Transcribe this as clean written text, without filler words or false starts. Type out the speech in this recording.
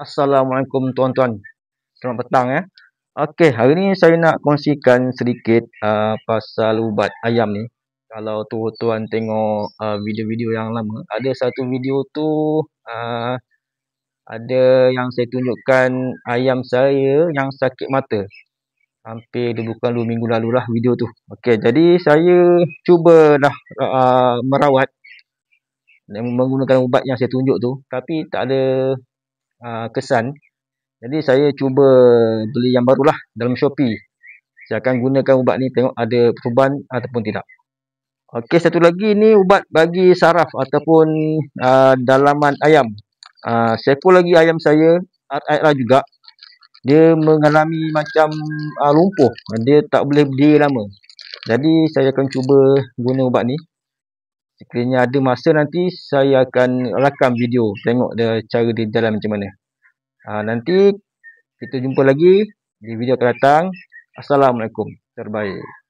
Assalamualaikum tuan-tuan. Selamat petang ya. Okey, hari ni saya nak kongsikan sedikit pasal ubat ayam ni. Kalau tuan-tuan tengok video-video yang lama, ada satu video tu ada yang saya tunjukkan ayam saya yang sakit mata. Hampir bukan 2 minggu lalu lah video tu. Okey, jadi saya cuba dah merawat menggunakan ubat yang saya tunjuk tu, tapi tak ada kesan. Jadi saya cuba beli yang barulah dalam Shopee. Saya akan gunakan ubat ni, tengok ada perubahan ataupun tidak. Okey, satu lagi ni ubat bagi saraf ataupun dalaman ayam. Saya pun lagi ayam saya RIR juga. Dia mengalami macam lumpuh. Dia tak boleh berdiri lama. Jadi saya akan cuba guna ubat ni. Sekiranya ada masa nanti saya akan rakam video, tengok dia cara dia jalan macam mana. Nanti kita jumpa lagi di video akan datang. Assalamualaikum. Terbaik.